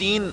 3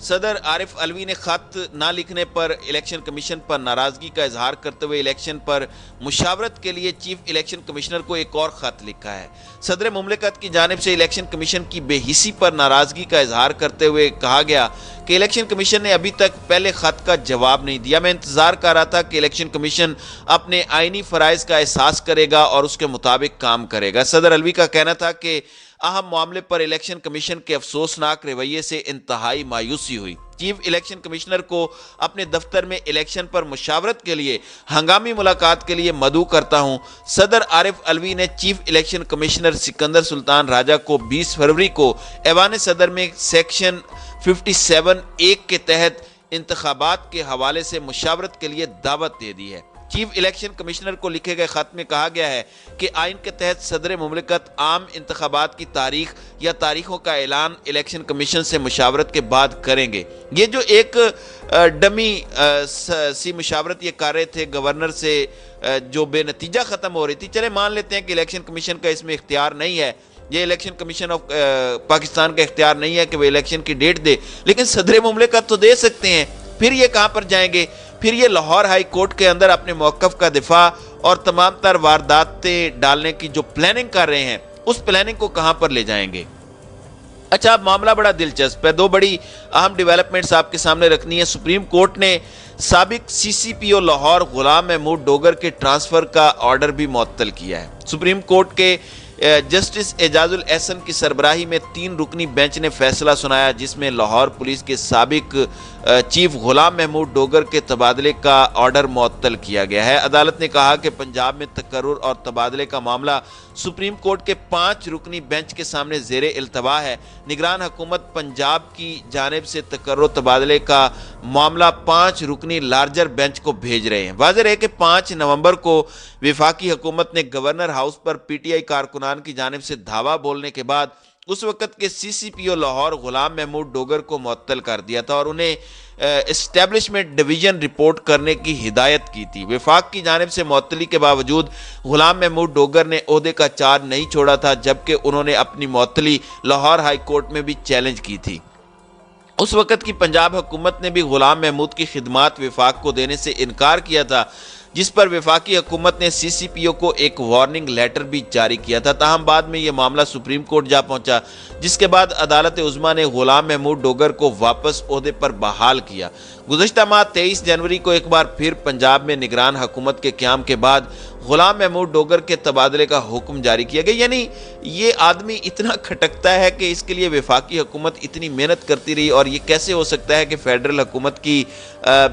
صدر عارف علوی نے خط نہ لکھنے پر الیکشن کمیشن پر ناراضگی کا اظہار کرتے ہوئے الیکشن پر مشاورت کے لیے چیف الیکشن کمشنر کو ایک اور خط لکھا ہے۔ صدر مملکت کی جانب سے الیکشن کمیشن کی بے حسی پر ناراضگی کا اظہار کرتے ہوئے کہا گیا کہ الیکشن کمیشن نے ابھی تک پہلے خط کا جواب نہیں دیا۔ میں انتظار کر رہا تھا کہ الیکشن کمیشن اپنے آئینی فرائض کا احساس کرے گا اور اس کے مطابق کام کرے گا۔ صدر علوی کا کہنا تھا کہ اہم معاملے پر الیکشن کمیشن کے افسوسناک رویے سے انتہائی مایوسی ہوئی۔ چیف الیکشن کمشنر کو اپنے دفتر میں الیکشن پر مشاورت کے لیے ہنگامی ملاقات کے لیے مدعو کرتا ہوں۔ صدر عارف علوی نے چیف الیکشن کمشنر سکندر سلطان راجہ کو 20 فروری کو ایوان صدر میں سیکشن 57(1) کے تحت انتخابات کے حوالے سے مشاورت کے لیے دعوت دے دی ہے۔ چیف الیکشن کمشنر کو لکھے گئے خط میں کہا گیا ہے کہ آئین کے تحت صدر مملکت عام انتخابات کی تاریخ یا تاریخوں کا اعلان الیکشن کمیشن سے مشاورت کے بعد کریں گے۔ یہ جو ایک ڈمی سی مشاورت یہ کر رہے تھے گورنر سے جو بے نتیجہ ختم ہو رہی تھی، چلے مان لیتے ہیں کہ الیکشن کمیشن کا اس میں اختیار نہیں ہے، یہ الیکشن کمیشن آف پاکستان کا اختیار نہیں ہے کہ وہ الیکشن کی ڈیٹ دے، لیکن صدر مملکت تو دے سکتے ہیں۔ پھر یہ کہاں پر جائیں گے؟ پھر یہ لاہور ہائی کورٹ کے اندر اپنے موقف کا دفاع اور تمام تر وارداتیں ڈالنے کی جو پلاننگ کر رہے ہیں اس پلاننگ کو کہاں پر لے جائیں گے؟ اچھا، اب معاملہ بڑا دلچسپ ہے۔ دو بڑی اہم ڈیولپمنٹس آپ کے سامنے رکھنی ہے۔ سپریم کورٹ نے سابق سی سی پی او لاہور غلام محمود ڈوگر کے ٹرانسفر کا آرڈر بھی معطل کیا ہے۔ سپریم کورٹ کے جسٹس اعجاز الاحسن کی سربراہی میں 3 رکنی بینچ نے فیصلہ سنایا جس میں لاہور پولیس کے سابق چیف غلام محمود ڈوگر کے تبادلے کا آرڈر معطل کیا گیا ہے۔ عدالت نے کہا کہ پنجاب میں تقرر اور تبادلے کا معاملہ سپریم کورٹ کے 5 رکنی بینچ کے سامنے زیر التوا ہے۔ نگران حکومت پنجاب کی جانب سے تقرر و تبادلے کا معاملہ 5 رکنی لارجر بینچ کو بھیج رہے ہیں۔ واضح ہے کہ 5 نومبر کو وفاقی حکومت نے governor house per P T I کارکنان کی جانب سے دھاوا بولنے کے بعد اس وقت کے سی سی پی او لاہور غلام محمود ڈوگر کو معطل کر دیا تھا اور انہیں اسٹیبلشمنٹ ڈویژن رپورٹ کرنے کی ہدایت کی تھی۔ وفاق کی جانب سے معطلی کے باوجود غلام محمود ڈوگر نے عہدے کا چارج نہیں چھوڑا تھا، جبکہ انہوں نے اپنی معطلی لاہور ہائی کورٹ میں بھی چیلنج کی تھی۔ اس وقت کی پنجاب حکومت نے بھی غلام محمود کی خدمات وفاق کو دینے سے انکار کیا تھا، جس پر وفاقی حکومت نے سی سی پی او کو ایک وارننگ لیٹر بھی جاری کیا تھا۔ تاہم بعد میں یہ معاملہ سپریم کورٹ جا پہنچا، جس کے بعد عدالت عظمیٰ نے غلام محمود ڈوگر کو واپس عہدے پر بحال کیا۔ گزشتہ ماہ 23 جنوری کو ایک بار پھر پنجاب میں نگران حکومت کے قیام کے بعد غلام محمود ڈوگر کے تبادلے کا حکم جاری کیا گیا۔ یعنی یہ آدمی اتنا کھٹکتا ہے کہ اس کے لیے وفاقی حکومت اتنی محنت کرتی رہی، اور یہ کیسے ہو سکتا ہے کہ فیڈرل حکومت کی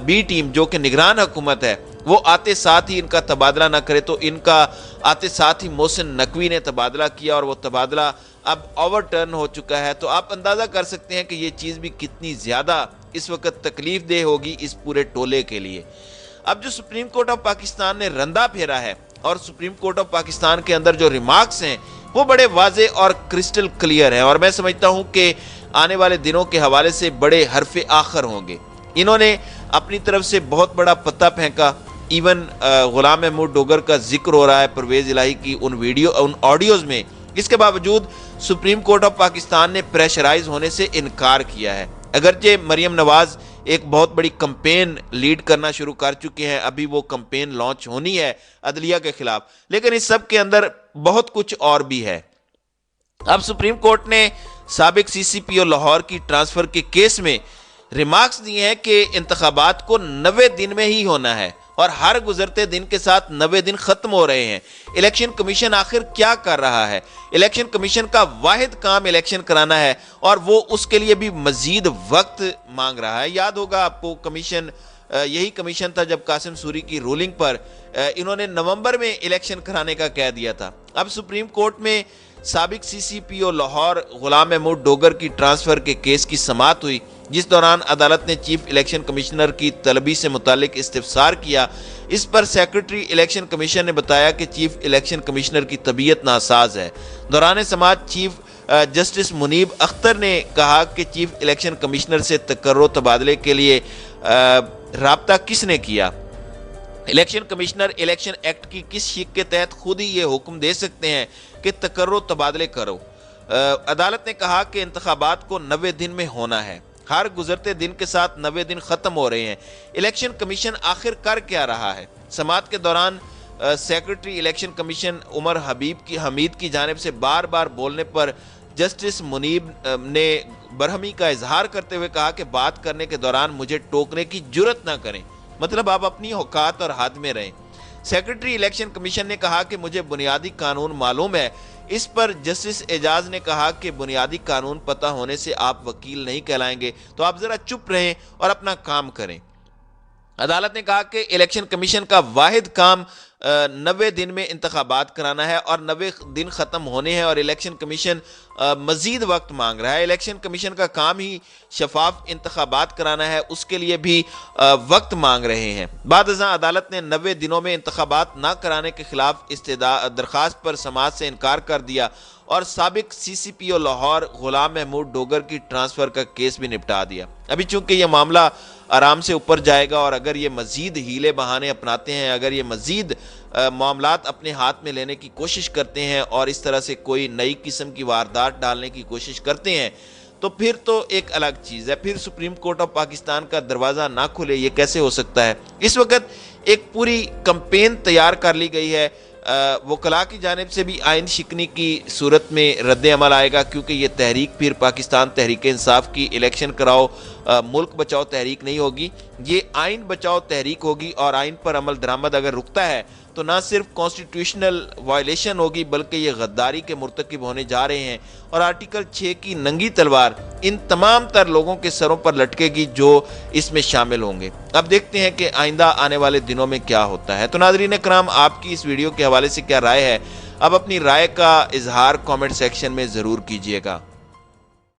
بی ٹیم جو کہ نگران حکومت ہے وہ آتے ساتھ ہی ان کا تبادلہ نہ کرے؟ تو ان کا آتے ساتھ ہی محسن نقوی نے تبادلہ کیا اور وہ تبادلہ اب اوور ٹرن ہو چکا ہے۔ تو آپ اندازہ کر سکتے ہیں کہ یہ چیز بھی کتنی زیادہ اس وقت تکلیف دہ ہوگی اس پورے ٹولے کے لیے۔ اب جو سپریم کورٹ آف پاکستان نے رندہ پھیرا ہے اور سپریم کورٹ آف پاکستان کے اندر جو ریمارکس ہیں وہ بڑے واضح اور کرسٹل کلیئر ہیں، اور میں سمجھتا ہوں کہ آنے والے دنوں کے حوالے سے بڑے حرف آخر ہوں گے۔ انہوں نے اپنی طرف سے بہت بڑا پتہ پھینکا، ایون غلام محمود ڈوگر کا ذکر ہو رہا ہے پرویز الہی کی ان آڈیوز میں۔ اس کے باوجود سپریم کورٹ آف پاکستان نے پریشرائز ہونے سے انکار کیا ہے۔ اگرچہ مریم نواز ایک بہت بڑی کمپین لیڈ کرنا شروع کر چکے ہیں، ابھی وہ کمپین لانچ ہونی ہے عدلیہ کے خلاف، لیکن اس سب کے اندر بہت کچھ اور بھی ہے۔ اب سپریم کورٹ نے سابق سی سی پی او لاہور کی ٹرانسفر کے کیس میں ریمارکس دیے ہیں کہ انتخابات کو 90 دن میں ہی ہونا ہے، اور ہر گزرتے دن کے ساتھ 90 دن ختم ہو رہے ہیں۔ الیکشن کمیشن آخر کیا کر رہا ہے؟ الیکشن کمیشن کا واحد کام الیکشن کرانا ہے، اور وہ اس کے لیے بھی مزید وقت مانگ رہا ہے۔ یاد ہوگا آپ کو کمیشن یہی کمیشن تھا جب قاسم سوری کی رولنگ پر انہوں نے نومبر میں الیکشن کرانے کا کہہ دیا تھا۔ اب سپریم کورٹ میں سابق سی سی پی او لاہور غلام محمود ڈوگر کی ٹرانسفر کے کیس کی سماعت ہوئی، جس دوران عدالت نے چیف الیکشن کمشنر کی طلبی سے متعلق استفسار کیا۔ اس پر سیکرٹری الیکشن کمیشن نے بتایا کہ چیف الیکشن کمشنر کی طبیعت ناساز ہے۔ دوران سماعت چیف جسٹس منیب اختر نے کہا کہ چیف الیکشن کمشنر سے تقرر و تبادلے کے لیے رابطہ کس نے کیا؟ الیکشن کمشنر الیکشن ایکٹ کی کس شق کے تحت خود ہی یہ حکم دے سکتے ہیں کہ تقرر و تبادلے کرو؟ عدالت نے کہا کہ انتخابات کو 90 دن میں ہونا ہے۔ ہر گزرتے دن کے ساتھ 90 دن ختم ہو رہے ہیں۔ الیکشن کمیشن آخر کر کیا رہا ہے؟ سماعت کے دوران سیکرٹری الیکشن کمیشن عمر حمید کی جانب سے بار بار بولنے پر جسٹس منیب نے برہمی کا اظہار کرتے ہوئے کہا کہ بات کرنے کے دوران مجھے ٹوکنے کی جرت نہ کریں، مطلب آپ اپنی اوقات اور حد میں رہیں۔ سیکرٹری الیکشن کمیشن نے کہا کہ مجھے بنیادی قانون معلوم ہے۔ اس پر جسٹس اعجاز نے کہا کہ بنیادی قانون پتہ ہونے سے آپ وکیل نہیں کہلائیں گے، تو آپ ذرا چپ رہیں اور اپنا کام کریں۔ عدالت نے کہا کہ الیکشن کمیشن کا واحد کام 90 دن میں انتخابات کرانا ہے اور 90 دن ختم ہونے ہیں اور الیکشن کمیشن مزید وقت مانگ رہا ہے۔ الیکشن کمیشن کا کام ہی شفاف انتخابات کرانا ہے، اس کے لیے بھی وقت مانگ رہے ہیں۔ بعد ازاں عدالت نے 90 دنوں میں انتخابات نہ کرانے کے خلاف درخواست پر سماعت سے انکار کر دیا اور سابق سی سی پی او لاہور غلام محمود ڈوگر کی ٹرانسفر کا کیس بھی نپٹا دیا۔ ابھی چونکہ یہ معاملہ آرام سے اوپر جائے گا اور اگر یہ مزید ہیلے بہانے اپناتے ہیں، اگر یہ مزید معاملات اپنے ہاتھ میں لینے کی کوشش کرتے ہیں اور اس طرح سے کوئی نئی قسم کی واردات ڈالنے کی کوشش کرتے ہیں، تو پھر تو ایک الگ چیز ہے۔ پھر سپریم کورٹ آف پاکستان کا دروازہ نہ کھلے، یہ کیسے ہو سکتا ہے؟ اس وقت ایک پوری کمپین تیار کر لی گئی ہے۔ وکلاء کی جانب سے بھی آئین شکنی کی صورت میں رد عمل آئے گا، کیونکہ یہ تحریک پھر پاکستان تحریک انصاف کی الیکشن کراؤ ملک بچاؤ تحریک نہیں ہوگی، یہ آئین بچاؤ تحریک ہوگی۔ اور آئین پر عمل درآمد اگر رکتا ہے تو نہ صرف کانسٹیٹیوشنل وائلیشن ہوگی بلکہ یہ غداری کے مرتکب ہونے جا رہے ہیں اور آرٹیکل 6 کی ننگی تلوار ان تمام تر لوگوں کے سروں پر لٹکے گی جو اس میں شامل ہوں گے۔ اب دیکھتے ہیں کہ آئندہ آنے والے دنوں میں کیا ہوتا ہے۔ تو ناظرین کرام، آپ کی اس ویڈیو کے حوالے سے کیا رائے ہے؟ اب اپنی رائے کا اظہار کامنٹ سیکشن میں ضرور کیجیے گا۔